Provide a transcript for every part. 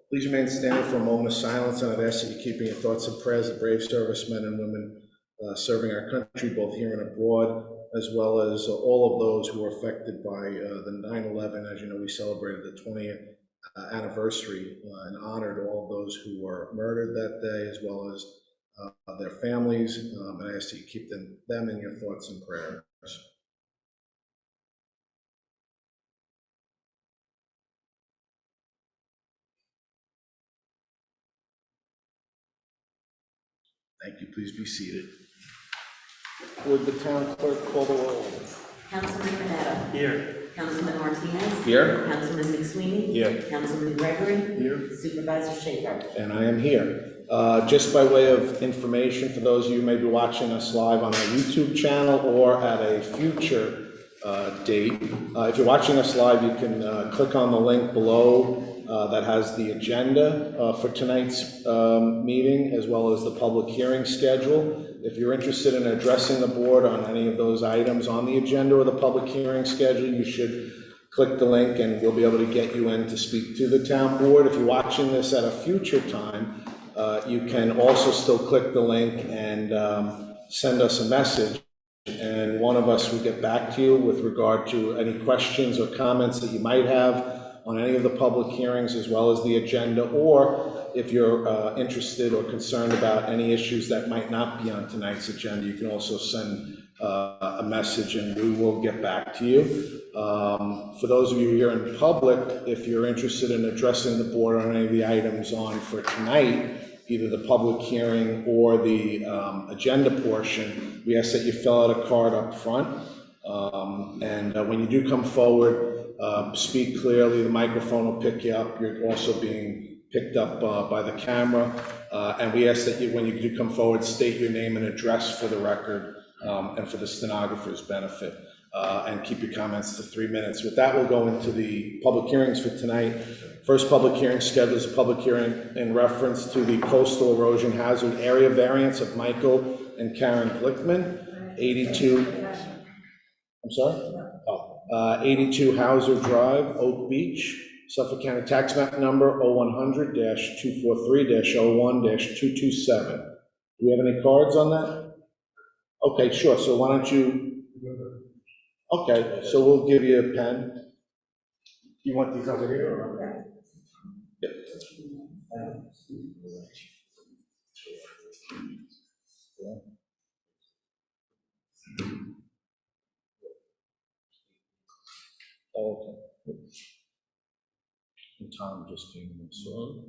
Please remain standing for a moment of silence, and I'd ask that you keep in your thoughts and prayers the brave servicemen and women serving our country, both here and abroad, as well as all of those who were affected by the 9/11. As you know, we celebrated the 20th anniversary and honored all of those who were murdered that day, as well as their families. And I ask that you keep them in your thoughts and prayers. Thank you. Please be seated. Would the town clerk call the roll? Councilman Panetta. Here. Councilman Martinez. Here. Councilman McSweeney. Here. Councilman Gregory. Here. Supervisor Schaefer. And I am here. Just by way of information, for those of you who may be watching us live on our YouTube channel or at a future date, if you're watching us live, you can click on the link below that has the agenda for tonight's meeting, as well as the public hearing schedule. If you're interested in addressing the board on any of those items on the agenda or the public hearing schedule, you should click the link and we'll be able to get you in to speak to the town board. If you're watching this at a future time, you can also still click the link and send us a message, and one of us will get back to you with regard to any questions or comments that you might have on any of the public hearings, as well as the agenda, or if you're interested or concerned about any issues that might not be on tonight's agenda, you can also send a message and we will get back to you. For those of you here in public, if you're interested in addressing the board on any of the items on for tonight, either the public hearing or the agenda portion, we ask that you fill out a card up front. And when you do come forward, speak clearly. The microphone will pick you up. You're also being picked up by the camera. And we ask that you, when you do come forward, state your name and address for the record and for the stenographer's benefit. And keep your comments to 3 minutes. With that, we'll go into the public hearings for tonight. First public hearing scheduled is a public hearing in reference to the coastal erosion hazard area variance of Michael and Karen Glickman, 82. I'm sorry? 82 Hauser Drive, Oak Beach, Suffolk County Tax Map Number 0100-243-01-227. Do we have any cards on that? Okay, sure. So why don't you? Okay, so we'll give you a pen. You want these over here? Or? Yep. Oh, okay. And Tom just came in, so.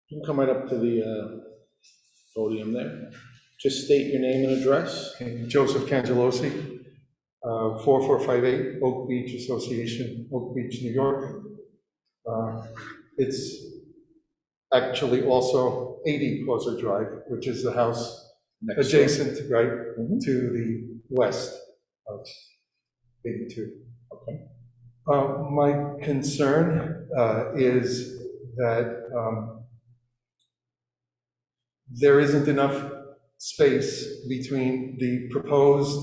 You can come right up to the podium there. Just state your name and address. Okay. Joseph Cangelosi, 4458 Oak Beach Association, Oak Beach, New York. It's actually also 80 Hauser Drive, which is the house next adjacent, right, to the west of 82. Okay. My concern is that there isn't enough space between the proposed,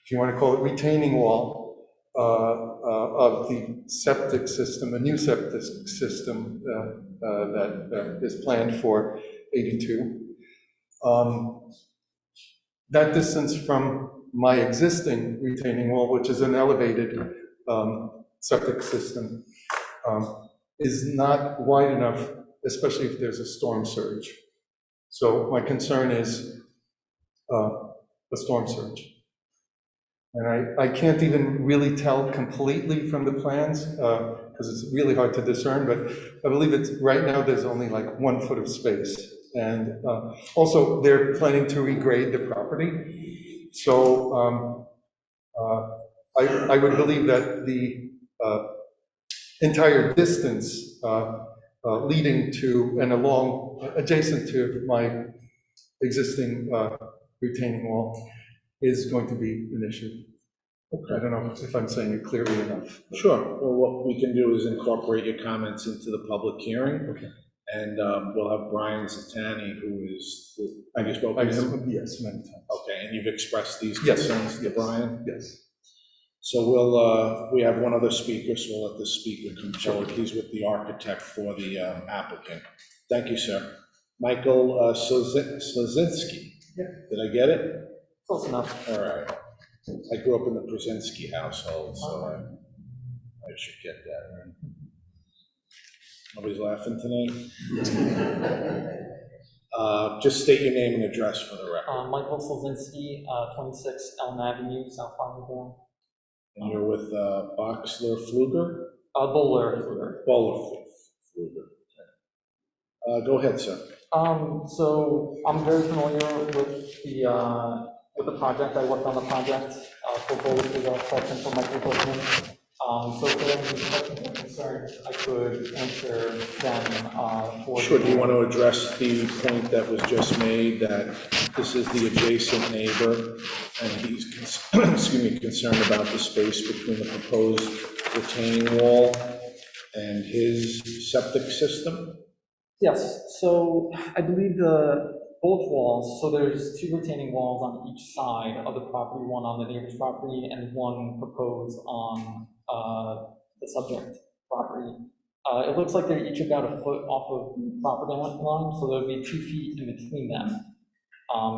if you want to call it retaining wall, of the septic system, a new septic system that is planned for 82. That distance from my existing retaining wall, which is an elevated septic system, is not wide enough, especially if there's a storm surge. So my concern is the storm surge. And I can't even really tell completely from the plans because it's really hard to discern, but I believe it's right now there's only like 1 foot of space. And also they're planning to regrade the property. So I would believe that the entire distance leading to and along, adjacent to my existing retaining wall is going to be an issue. I don't know if I'm saying it clearly enough. Sure. Well, what we can do is incorporate your comments into the public hearing. Okay. And we'll have Brian Zatani, have you spoken I to him? have, yes, many times. Okay, and you've expressed these Yes, concerns to yes. Brian? Yes. So we have one other speaker, so we'll let the speaker come forward. He's with the architect for the applicant. Thank you, sir. Michael Slazinski. Yeah. Did I get it? Close enough. All right. I grew up in the Brzezinski household, so I should get that, right? Nobody's laughing tonight? Just state your name and address for the record. Michael Slazinski, 26 Elm Avenue, South Farmingdale. And you're with Boxler Fluger? Bowler. Bowler Fluger. Go ahead, sir. So I'm very familiar with the project. I worked on the project for both the architect and for Michael Bushman. So if there are any questions or concerns, I could answer them for. Sure, do you want to address the point that was just made, that this is the adjacent neighbor, and he's, concerned about the space between the proposed retaining wall and his septic system? Yes, so I believe both walls, so there's two retaining walls on each side of the property, one on the neighbor's property and one proposed on the subject property. It looks like they're each about a foot off of the property line, so there'll be 2 feet in between them.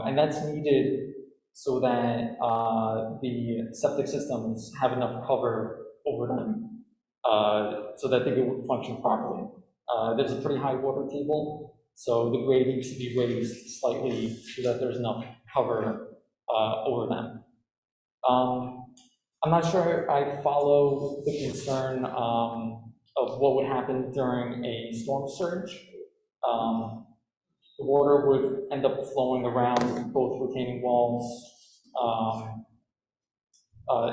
And that's needed so that the septic systems have enough cover over them so that they can function properly. There's a pretty high water table, so the grade needs to be raised slightly so that there's enough cover over them. I'm not sure I follow the concern of what would happen during a storm surge. The water would end up flowing around both retaining walls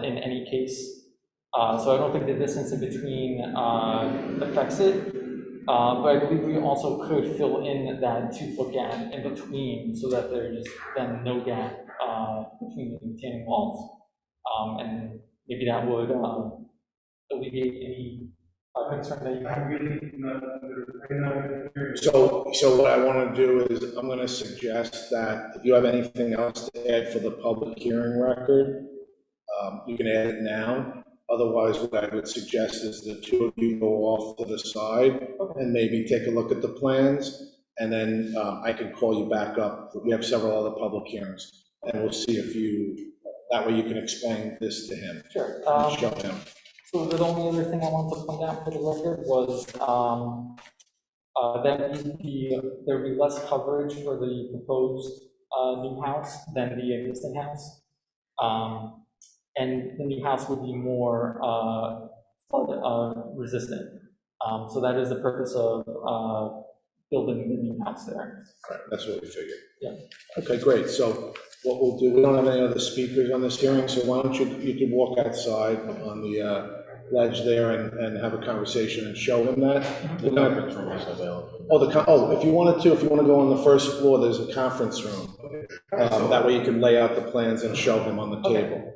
in any case. So I don't think the distance in between affects it. But I believe we also could fill in that 2-foot gap in between so that there's then no gap between the retaining walls. And maybe that would alleviate any concern that you have. So what I want to do is, I'm going to suggest that if you have anything else to add for the public hearing record, you can add it now. Otherwise, what I would suggest is the two of you go off to the side and maybe take a look at the plans, and then I can call you back up. We have several other public hearings, and we'll see if that way you can explain this to him. Sure. And show him. So the only other thing I wanted to point out for the record was that there would be less coverage for the proposed new house than the existing house. And the new house would be more flood resistant. So that is the purpose of building the new house there. Right, that's what we figured. Yeah. Okay, great. So what we'll do, we don't have any other speakers on this hearing, so why don't you could walk outside on the ledge there and have a conversation and show him that. The conference room is available. If you want to go on the first floor, there's a conference room. That way you can lay out the plans and show him on the table.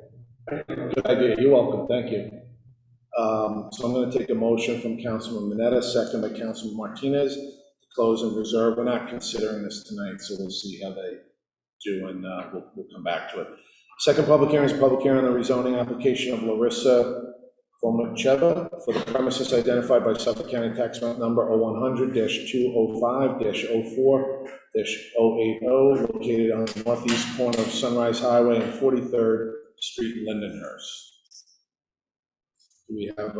Good idea. You're welcome. Thank you. So I'm going to take a motion from Councilman Mineta, second by Councilman Martinez, to close and reserve. We're not considering this tonight, so we'll see how they do, and we'll come back to it. Second public hearing is a public hearing on the rezoning application of Larissa Fomacheva for the premises identified by Suffolk County Tax Map Number 0100-205-04-080, located on the northeast corner of Sunrise Highway and 43rd Street, Lindenhurst. Do we have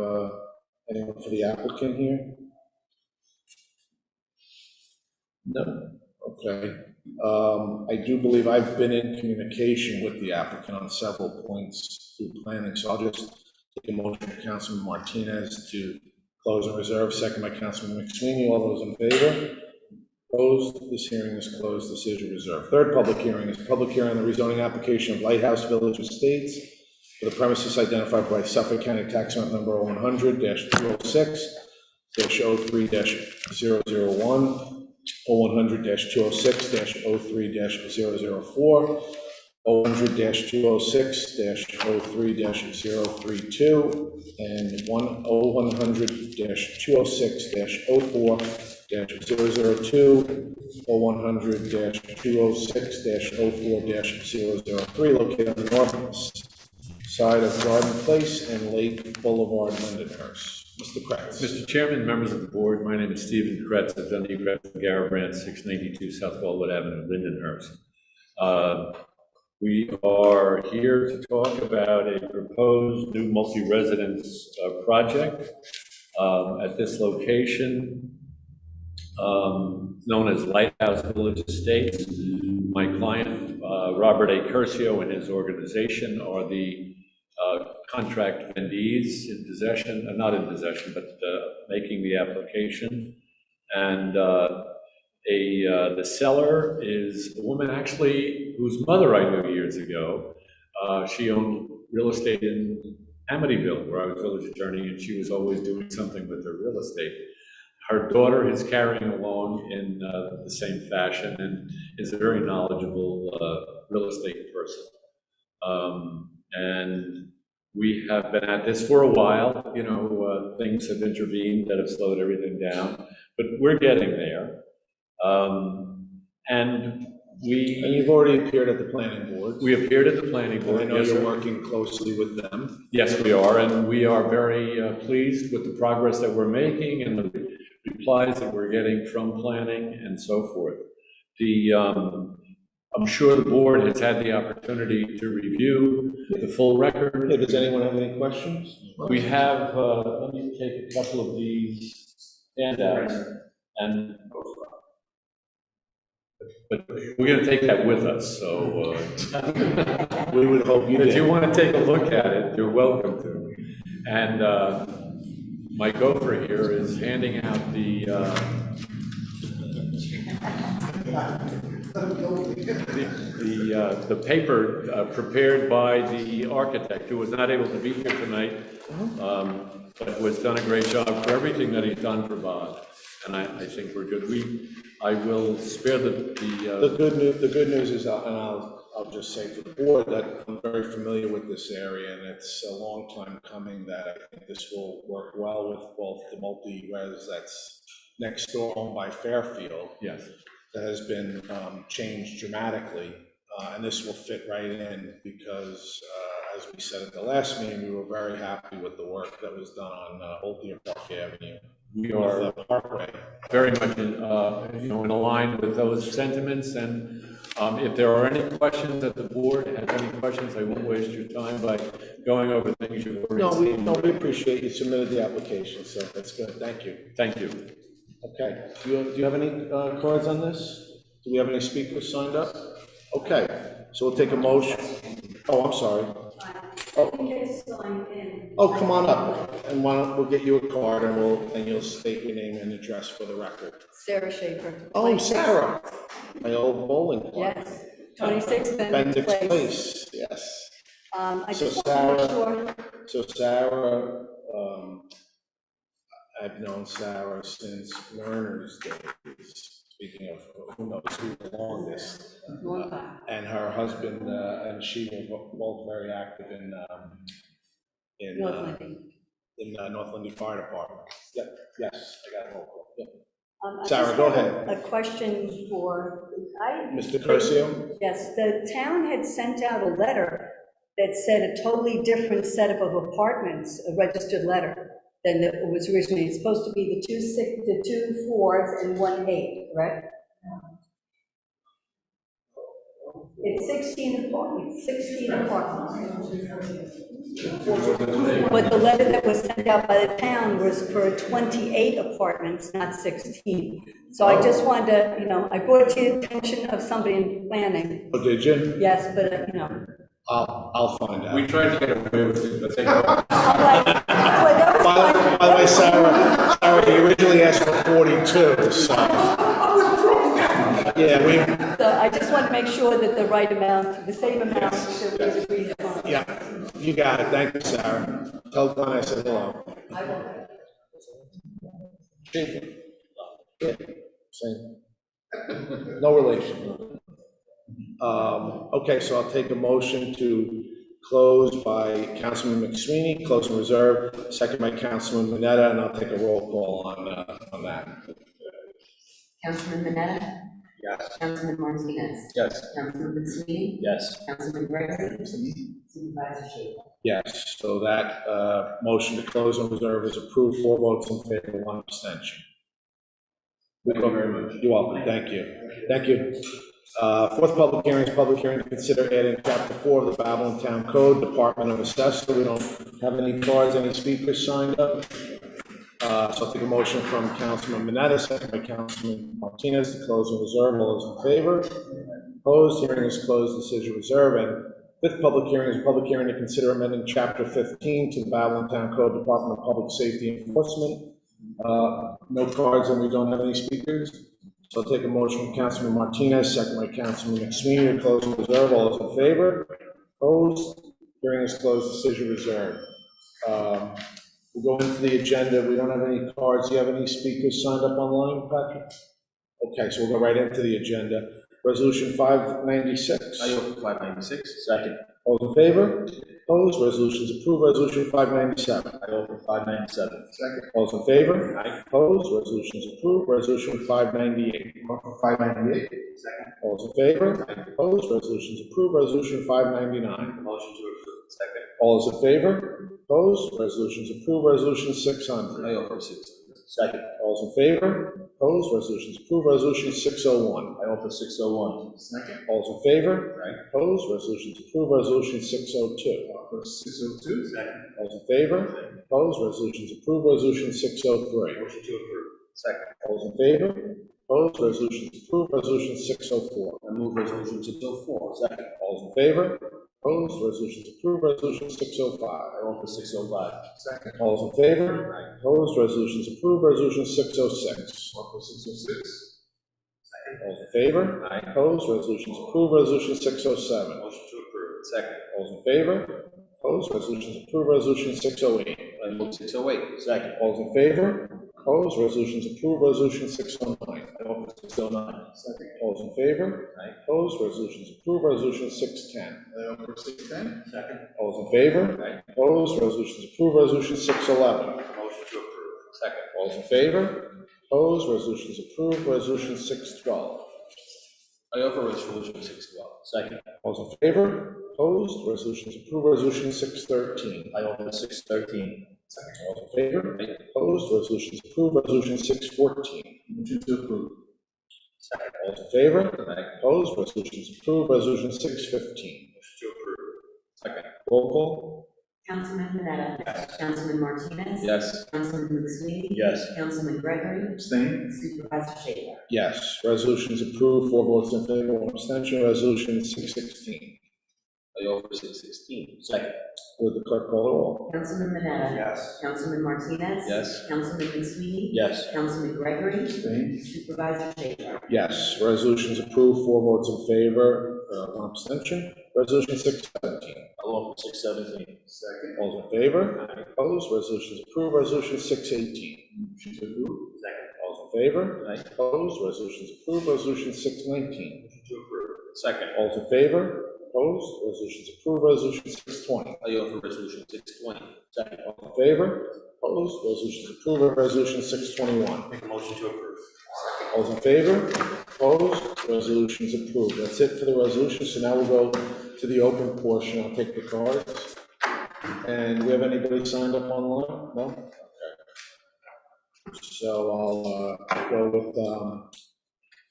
anyone for the applicant here? No. Okay. I do believe I've been in communication with the applicant on several points through planning, so I'll just take a motion from Councilman Martinez to close and reserve, second by Councilman McSweeney. All those in favor? Opposed? This hearing is closed. Decision reserved. Third public hearing is a public hearing on the rezoning application of Lighthouse Village Estates for the premises identified by Suffolk County Tax Map Number 100-206-03-001, 100-206-03-004, 100-206-03-032, and 100-206-04-002, or 100-206-04-003, located on the north side of Garden Place and Lake Boulevard, Lindenhurst. Mr. Kretz. Mr. Chairman, members of the board, my name is Stephen Kretz. I've done the Kretz and Garabrandt, 692 South Wildwood Avenue, Lindenhurst. We are here to talk about a proposed new multi-residence project at this location, known as Lighthouse Village Estates. My client, Robert A. Curcio, and his organization are the contract vendees in possession, not in possession, but making the application. And the seller is a woman actually whose mother I knew years ago. She owned real estate in Amityville, where I was village attorney, and she was always doing something with her real estate. Her daughter is carrying along in the same fashion and is a very knowledgeable real estate person. And we have been at this for a while. You know, things have intervened that have slowed everything down, but we're getting there. And you've already appeared at the planning board. we appeared at the planning And board. I know Yes, you're sir. working closely with them. Yes, we are, and we are very pleased with the progress that we're making and the replies that we're getting from planning and so forth. I'm sure the board has had the opportunity to review the full record. Yeah, does anyone have any questions? We have, let me take a couple of these handouts, and, but we're gonna take that with us, so, We would hope you if you did. want to take a look at it, you're welcome to. And my gopher here is handing out the paper prepared by the architect, who was not able to be here tonight, but has done a great job for everything that he's done for Bob. And I think we're good. I will spare The good news is, and I'll just say for the board, that I'm very familiar with this area, and it's a long time coming that I think this will work well with both the multi-res that's next door owned by Fairfield, yes. that has been changed dramatically, and this will fit right in because, as we said at the last meeting, we were very happy with the work that was done on Old Deer Park Avenue. We are Parkway. very much in line with those sentiments, and if there are any questions that the board has any questions, I won't waste your time by going over things you've already seen. We appreciate you submitted the application, so that's good, thank you. Thank you. Okay, do you have any cards on this? Do we have any speakers signed up? Okay, so we'll take a motion. Oh, I'm sorry. Oh, come on up, and we'll get you a card, and you'll state your name and address for the record. Sarah Schaefer. Oh, Sarah, my old bowling club. Yes, 26 Bendix Bendix Place. Place, yes. I So just want to make sure, So Sarah, I've known Sarah since Werner's days, speaking of who knows who's the longest. long time. And her husband and she were both very active in North Lincoln. North Lindy Fire Department. Yep, yes, I got it all. Yep. I Sarah, just go have ahead. A question for, Mr. Curcio? yes, the town had sent out a letter that said a totally different setup of apartments, a registered letter, than it was originally. It's supposed to be the 2 4s and 1 8, correct? It's 16 apartments, 16 apartments. But the letter that was sent out by the town was for 28 apartments, not 16. So I just wanted to, I brought it to the attention of somebody in planning. Oh, did you? Yes, but, I'll find out. We tried to get away with it, but they I'm like, well, that was fine. By the way, Sarah, you originally asked for 42, so. Yeah, So I just want to make sure that the right amount, the same amount that was agreed upon. Yeah, you got it. Thank you, Sarah. Tell Glenn I said hello. Schaefer. Yeah, same. No relation. Okay, so I'll take a motion to close by Councilman McSweeney, close and reserve, second by Councilman Mineta, and I'll take a roll call on that. Councilman Mineta? Yes. Councilman Martinez? Yes. Councilman McSweeney? Yes. Councilman Gregory? Supervisor Schaefer? Yes, so that motion to close and reserve is approved, 4 votes in favor, 1 abstention. Thank you very much. You're welcome, thank you. Thank you. Fourth public hearing is public hearing to consider adding chapter 4 of the Babylon Town Code, Department of Assessor. We don't have any cards, any speakers signed up. So I'll take a motion from Councilman Mineta, second by Councilman Martinez, to close and reserve. All those in favor? Opposed? Hearing is closed, decision reserved. And fifth public hearing is a public hearing to consider amending chapter 15 to the Babylon Town Code, Department of Public Safety Enforcement. No cards, and we don't have any speakers. So I'll take a motion from Councilman Martinez, second by Councilman McSweeney, to close and reserve. All those in favor? Opposed? Hearing is closed, decision reserved. We'll go into the agenda. We don't have any cards. Do you have any speakers signed up online, Patrick? Okay, so we'll go right into the agenda. Resolution 596. I offer 596. Second. All in favor? Opposed? Resolution is approved. Resolution 597. I offer 597. Second. All in favor? Opposed? Resolution is approved. Resolution 598. Offer 598. Second. All in favor? Opposed? Resolution is approved. Resolution 599. Motion to approve. Second. All is in favor? Opposed? Resolution is approved. Resolution 600. I offer 600. Second. All is in favor? Opposed? Resolution is approved. Resolution 601. I offer 601. Second. All is in favor? Right. Opposed? Resolution is approved. Resolution 602. Offer 602. Second. All is in favor? Opposed? Resolution is approved. Resolution 603. Motion to approve. Second. All is in favor? Opposed? Resolution is approved. Resolution 604. I move resolution 604. Second. All is in favor? Opposed? Resolution is approved. Resolution 605. I offer 605. Second. All is in favor? Opposed? Resolution is approved. Resolution 606. Offer 606. Second. All is in favor? Opposed? Resolution is approved. Resolution 607. Motion to approve. Second. All is in favor? Opposed? Resolution is approved. Resolution 608. I move 608. Second. All is in favor? Opposed? Resolution is approved. Resolution 609. I offer 609. Second. All is in favor? Opposed? Resolution is approved. Resolution 610. I offer 610. Second. All is in favor? Opposed? Resolution is approved. Resolution 611. Motion to approve. Second. All is in favor? Opposed? Resolution is approved. Resolution 612. I offer resolution 612. Second. All is in favor? Opposed? Resolution is approved. Resolution 613. I offer 613. Second. All is in favor? Opposed? Resolution is approved. Resolution 614. Motion to approve. Second. All is in favor? Opposed? Resolution is approved. Resolution 615. Motion to approve. Second. Roll call? Councilman Mineta? Yes. Councilman Martinez? Yes. Councilman McSweeney? Yes. Councilman Gregory? Abstain. Supervisor Schaefer? Yes. Resolution is approved. 4 votes in favor, 1 abstention. Resolution 616. I offer 616. Second. Would the clerk call the roll? Councilman Mineta? Yes. Councilman Martinez? Yes. Councilman McSweeney? Yes. Councilman Gregory? Abstain. Supervisor Schaefer? Yes. Resolution is approved. 4 votes in favor, 1 abstention. Resolution 617. I offer 617. Second. All in favor? Opposed? Resolution is approved. Resolution 618. Motion to approve. Second. All in favor? Aye. Opposed? Resolution is approved. Resolution 619. Motion to approve. Second. All in favor? Opposed? Resolution is approved. Resolution 620. I offer resolution 620. Second. All in favor? Opposed? Resolution is approved. Resolution 621. Make a motion to approve. All in favor? Opposed? Resolution is approved. That's it for the resolution. So now we'll go to the open portion. I'll take the cards. And do we have anybody signed up online? No? Okay. So I'll go with,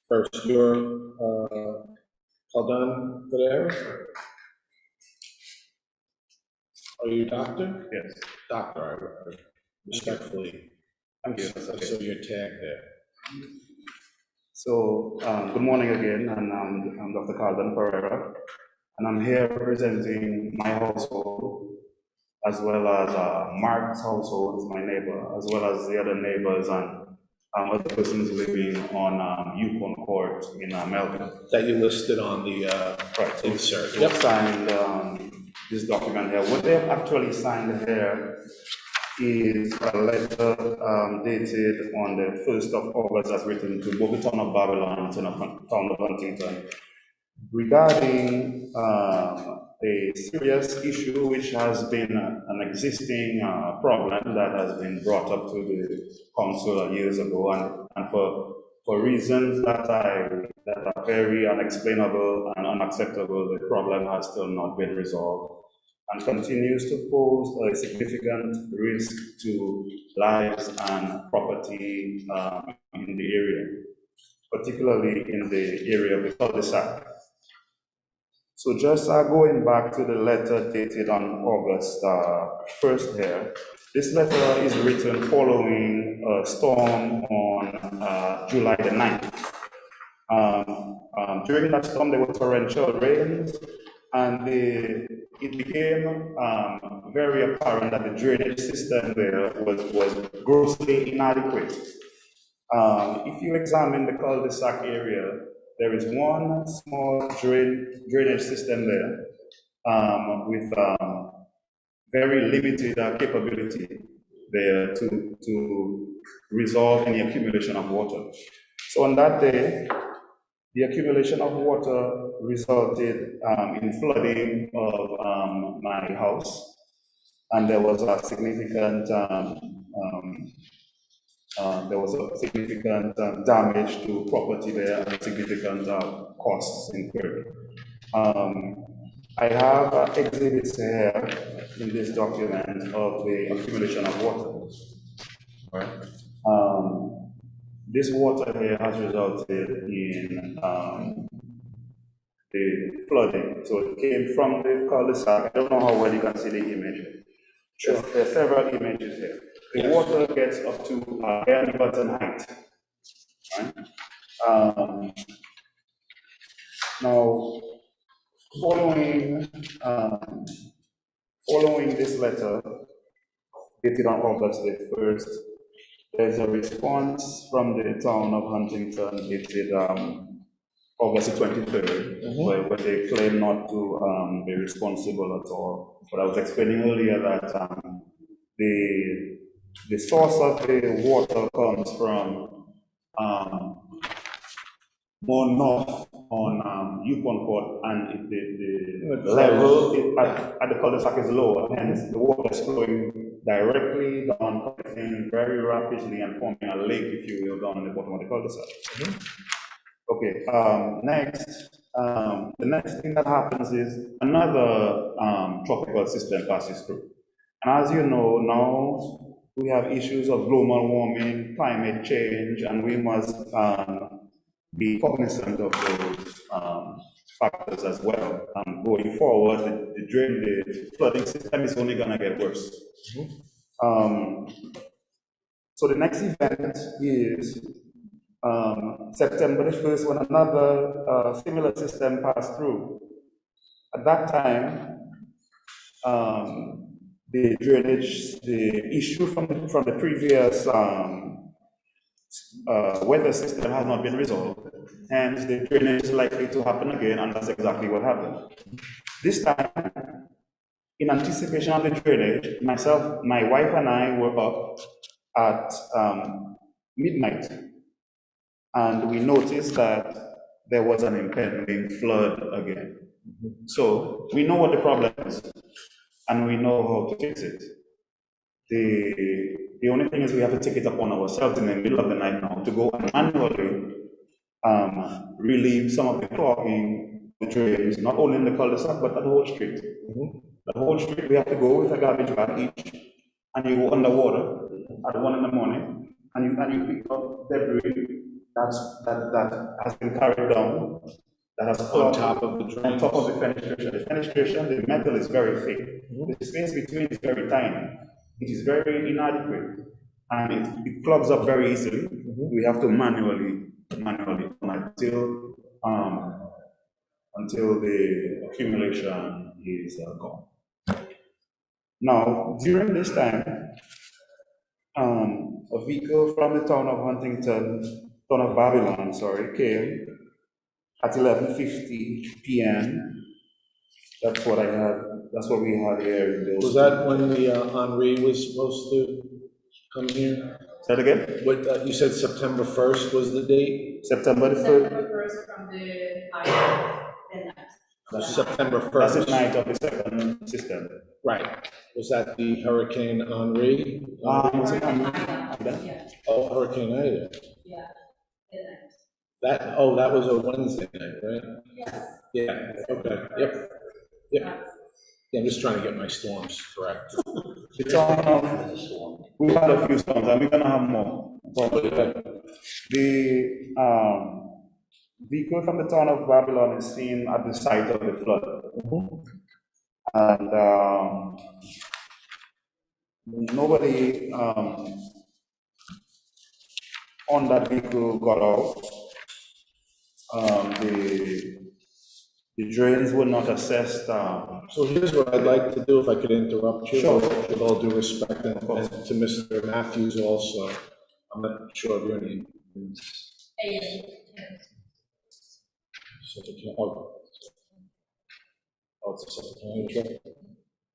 first, your, Caldan Pereira? Are you doctor? Yes. Doctor, I respectfully. Thank you. I saw your tag there. So, good morning again, and I'm Dr. Calvin Pereira, and I'm here representing my household, as well as Mark's household, is my neighbor, as well as the other neighbors and other persons living on Yukon Court in Melbourne. That you listed on the insert. We signed this document here. What they have actually signed here is a letter dated on the 1st of August, as written to both the town of Babylon and the town of Huntington, regarding a serious issue which has been an existing problem that has been brought up to the council years ago, and for reasons that are very unexplainable and unacceptable, the problem has still not been resolved and continues to pose a significant risk to lives and property in the area, particularly in the area of the cul-de-sac. So just going back to the letter dated on August 1st here, this letter is written following a storm on July the 9th. During that storm, there were torrential rains, and it became very apparent that the drainage system there was grossly inadequate. If you examine the cul-de-sac area, there is one small drainage system there with very limited capability there to resolve any accumulation of water. So on that day, the accumulation of water resulted in flooding of my house, and there was a significant damage to property there and significant costs incurred. I have exhibits here in this document of the accumulation of water. Right. This water here has resulted in the flooding. So it came from the cul-de-sac. I don't know how well you can see the image. Sure. There are several images here. The water gets up to belly button height. Right? Now, following this letter, dated on August the 1st, there's a response from the town of Huntington dated August the 23rd, where they claim not to be responsible at all. But I was explaining earlier that the source of the water comes from more north on Yukon Court, and the level at the cul-de-sac is lower, hence the water is flowing directly down, very rapidly, and forming a lake, if you will, down the bottom of the cul-de-sac. Okay, next, the next thing that happens is another tropical system passes through. And as you know, now we have issues of global warming, climate change, and we must be cognizant of those factors as well. Going forward, the flooding system is only going to get worse. So the next event is September the 1st, when another similar system passed through. At that time, the drainage, the issue from the previous weather system has not been resolved, hence the drainage is likely to happen again, and that's exactly what happened. This time, in anticipation of the drainage, my wife and I were up at midnight, and we noticed that there was an impending flood again. So we know what the problem is, and we know how to fix it. The only thing is we have to take it upon ourselves in the middle of the night now to go and manually relieve some of the clogging the drains, not only in the cul-de-sac, but at the whole street. The whole street we have to go with a garbage bag each, and you go underwater at 1 in the morning, and you pick up debris that has been carried down, that has on top of the drain, on top of the fenestration. The fenestration, the metal is very thick. The space between is very tiny. It is very inadequate, and it clogs up very easily. We have to manually until the accumulation is gone. Now, during this time, a vehicle from the town of Babylon, came at 11:50 p.m. That's what I have that's what we had here in those. Was that when the Henri was supposed to come here? Say that again? What, you said September 1st was the date? September the first, First from the higher than that. September that's the 1st. night of the second system. Right. Was that the Hurricane Henri? Was it on- Yeah, Oh, Hurricane Ida. yeah. That, oh, that was a Wednesday night, right? Yes. Yeah, okay, yep. Yep. Yeah, I'm just trying to get my storms correct. It's on, we've had a few storms, and we're gonna have more. But the, vehicle from the town of Babylon is seen at the site of the flood. And, nobody, on that vehicle got out. The drains were not assessed, So here's what I'd like to do, if I could interrupt you. Sure. With all due respect, and to Mr. Matthews also. I'm not sure if you're any. Oh, it's a Suffolk County trip?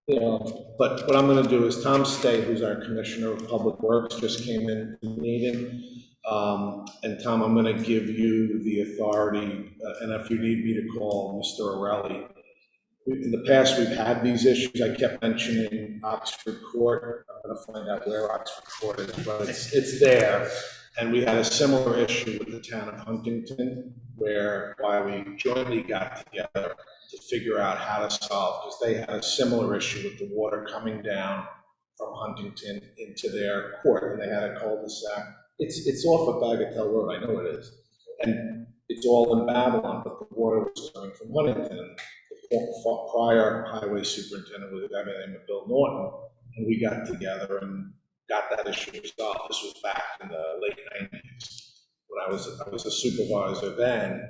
Yeah, but what I'm gonna do is Tom Stay, who's our Commissioner of Public Works, just came in to the meeting. And Tom, I'm gonna give you the authority, and if you need me to call Mr. Orelli. In the past, we've had these issues. I kept mentioning Oxford Court. I'm gonna find out where Oxford Court is, but it's there. And we had a similar issue with the town of Huntington, why we jointly got together to figure out how to solve, because they had a similar issue with the water coming down from Huntington into their court, and they had a cul-de-sac. It's off of Bagatelle Road, I know it is. And it's all in Babylon, but the water was coming from Huntington. The prior highway superintendent was a guy by the name of Bill Norton, and we got together and got that issue resolved. This was back in the late 90s. When I was a supervisor then.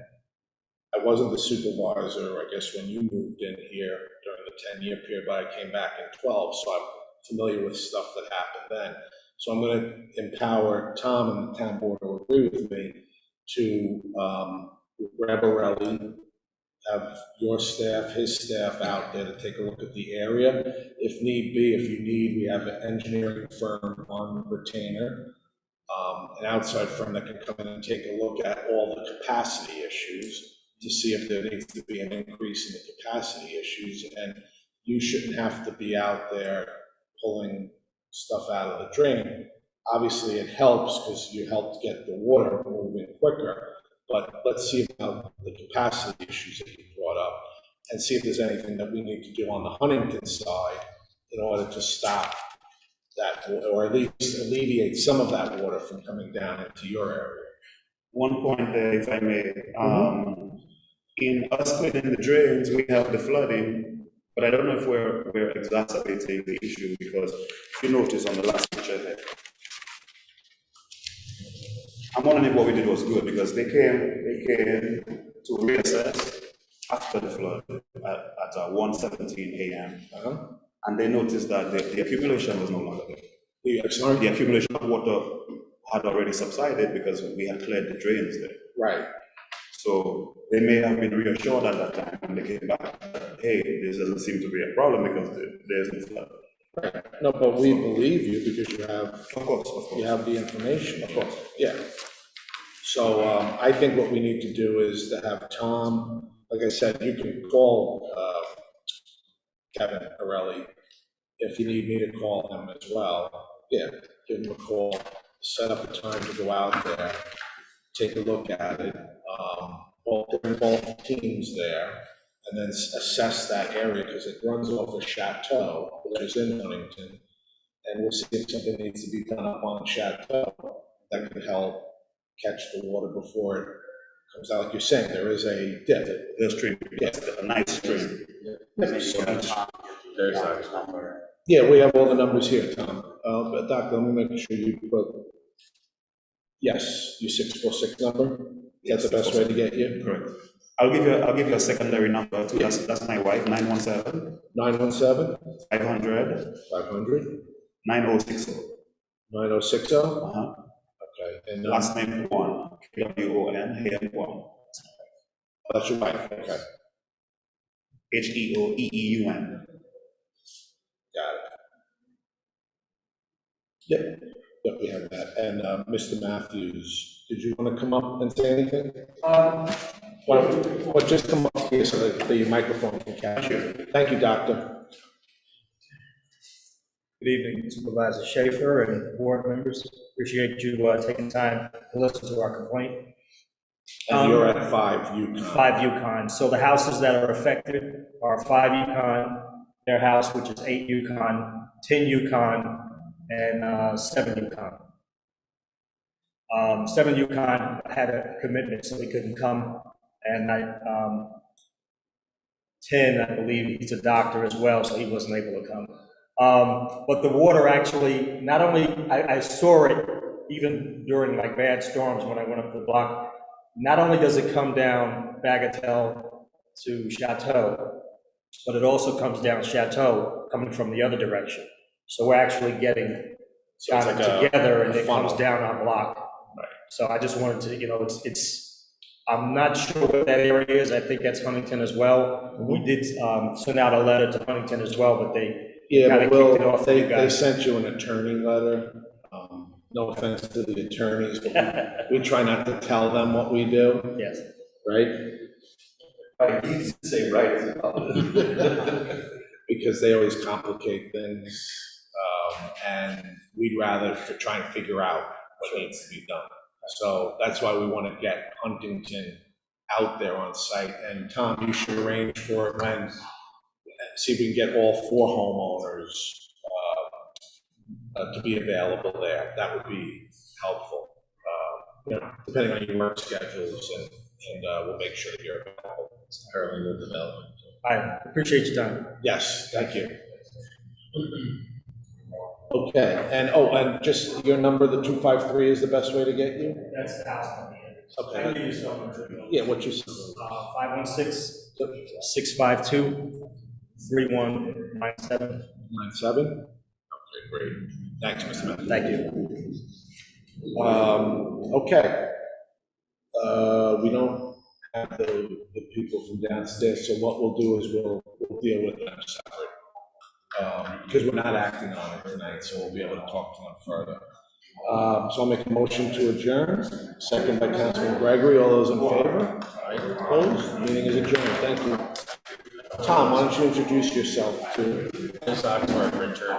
I wasn't the supervisor, I guess, when you moved in here during the 10-year period, but I came back in 12, so I'm familiar with stuff that happened then. So I'm gonna empower Tom and the town board will agree with me to grab a rally, have your staff, his staff out there to take a look at the area. If need be, if you need, we have an engineering firm on retainer, an outside firm that can come in and take a look at all the capacity issues to see if there needs to be an increase in the capacity issues. And you shouldn't have to be out there pulling stuff out of the drain. Obviously, it helps because you helped get the water moving quicker, but let's see about the capacity issues that you brought up and see if there's anything that we need to do on the Huntington side in order to stop that, or at least alleviate some of that water from coming down into your area. One point there, if I may, in us cleaning the drains, we have the flooding, but I don't know if we're exacerbating the issue, because if you notice on the last picture there, I'm wondering if what we did was good, because they came to reassess after the flood at 1:17 a.m. And they noticed that the accumulation was no longer there. The accumulation of water had already subsided because we had cleared the drains there. Right. So they may have been reassured at that time when they came back, hey, this doesn't seem to be a problem because there's no flood. Right. No, but we believe you because you have, Of course. you have the information. Of course. Yeah. So I think what we need to do is to have Tom, like I said, you can call Kevin Orelli if you need me to call him as well. Yeah, give him a call, set up a time to go out there, take a look at it, bring both teams there, and then assess that area, because it runs off the Chateau, which is in Huntington, and we'll see if something needs to be done up on Chateau that could help catch the water before it comes out. Like you're saying, there is a dip. The stream, yes, a nice stream. Yeah, we have all the numbers here, Tom. But Doctor, let me make sure you put, yes, your 646 number. That's the best way to get you. Correct. I'll give you a secondary number too. That's my wife, 917 917 500 500 9060. 9060. Uh-huh. Okay, and Last name Kwon, Kwon, Kwon. that's your wife. Okay. Heoeeun. Yep, we have that. And Mr. Matthews, did you want to come up and say anything? Well, just come up here so that the microphone can catch you. Thank you, Doctor. Good evening, Supervisor Schaefer and board members. Appreciate you taking time to listen to our complaint. And you're at 5 Yukon. 5 Yukon. So the houses that are affected are 5 Yukon, their house, which is 8 Yukon, 10 Yukon, and 7 Yukon. 7 Yukon had a commitment, so he couldn't come. And 10, I believe, he's a doctor as well, so he wasn't able to come. But the water actually, not only, I saw it even during like bad storms when I went up the block, not only does it come down Bagatelle to Chateau, but it also comes down Chateau coming from the other direction. So we're actually getting So it's kind like of together and it funnel. comes down our block. Right. So I just wanted to, I'm not sure what that area is. I think that's Huntington as well. We did send out a letter to Huntington as well, but they Yeah, kinda but kicked it off to you they guys. sent you an attorney letter. No offense to the attorneys, but we try not to tell them what we do, Yes. right? Right, you need to say right as a Because they always complicate things. And we'd rather try and figure out what needs to be done. So that's why we want to get Huntington out there on site. And Tom, you should arrange for it when, see if we can get all 4 homeowners to be available there. That would be helpful, depending on your work schedules, and we'll make sure that you're available. Parallel development. I appreciate your time. Yes, thank you. Okay, and just your number, the 253 is the best way to get you? That's the house number. Okay. I'll give you some number. Yeah, what's your, 516-652-3197. 97? Okay, great. Thanks, Mr. Matthews. Thank you. Okay. We don't have the people from downstairs, so what we'll do is we'll deal with them separate. Because we're not acting on it tonight, so we'll be able to talk to them further. So I'll make a motion to adjourn, second by Councilman Gregory. All those in favor? Opposed? Meeting is adjourned. Thank you. Tom, why don't you introduce yourself to? This October, Richard.